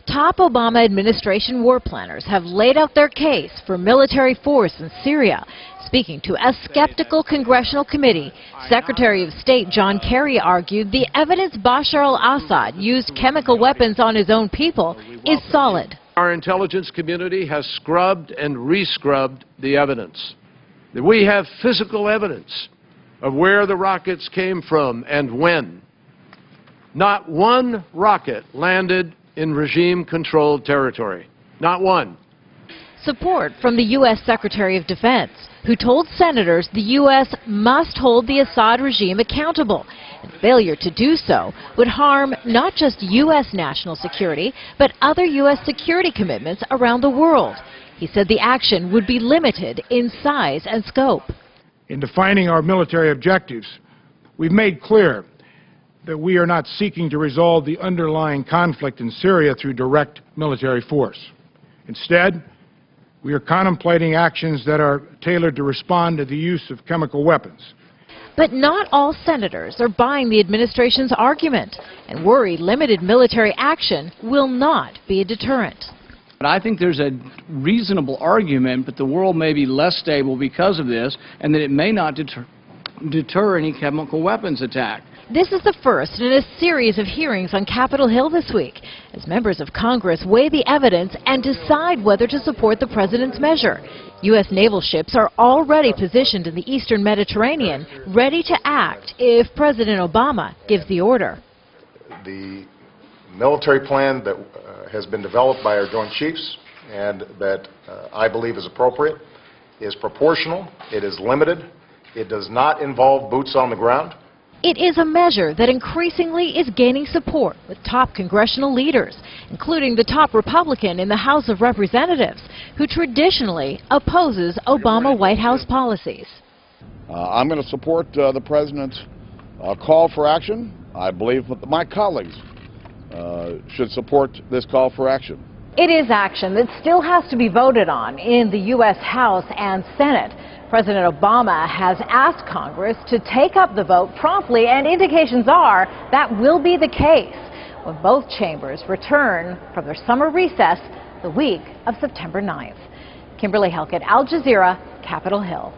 Top Obama administration war planners have laid out their case for military force in Syria. Speaking to a skeptical congressional committee, Secretary of State John Kerry argued the evidence Bashar al-Assad used chemical weapons on his own people is solid. Our intelligence community has scrubbed and re-scrubbed the evidence. We have physical evidence of where the rockets came from and when. Not one rocket landed in regime-controlled territory. Not one. Support from the U.S. Secretary of Defense, who told senators the U.S. must hold the Assad regime accountable, and failure to do so would harm not just U.S. national security, but other U.S. security commitments around the world. He said the action would be limited in size and scope. In defining our military objectives, we've made clear that we are not seeking to resolve the underlying conflict in Syria through direct military force. Instead, we are contemplating actions that are tailored to respond to the use of chemical weapons. But not all senators are buying the administration's argument and worry limited military action will not be a deterrent. But I think there's a reasonable argument, but the world may be less stable because of this, and that it may not deter any chemical weapons attack. This is the first in a series of hearings on Capitol Hill this week, as members of Congress weigh the evidence and decide whether to support the president's measure. U.S. naval ships are already positioned in the eastern Mediterranean, ready to act if President Obama gives the order. The military plan that has been developed by our Joint Chiefs and that I believe is appropriate is proportional, it is limited, it does not involve boots on the ground. It is a measure that increasingly is gaining support with top congressional leaders, including the top Republican in the House of Representatives, who traditionally opposes Obama White House policies. I'm going to support the president's call for action. I believe that my colleagues should support this call for action. It is action that still has to be voted on in the U.S. House and Senate. President Obama has asked Congress to take up the vote promptly, and indications are that will be the case when both chambers return from their summer recess the week of September 9th. Kimberly Helkett, Al Jazeera, Capitol Hill.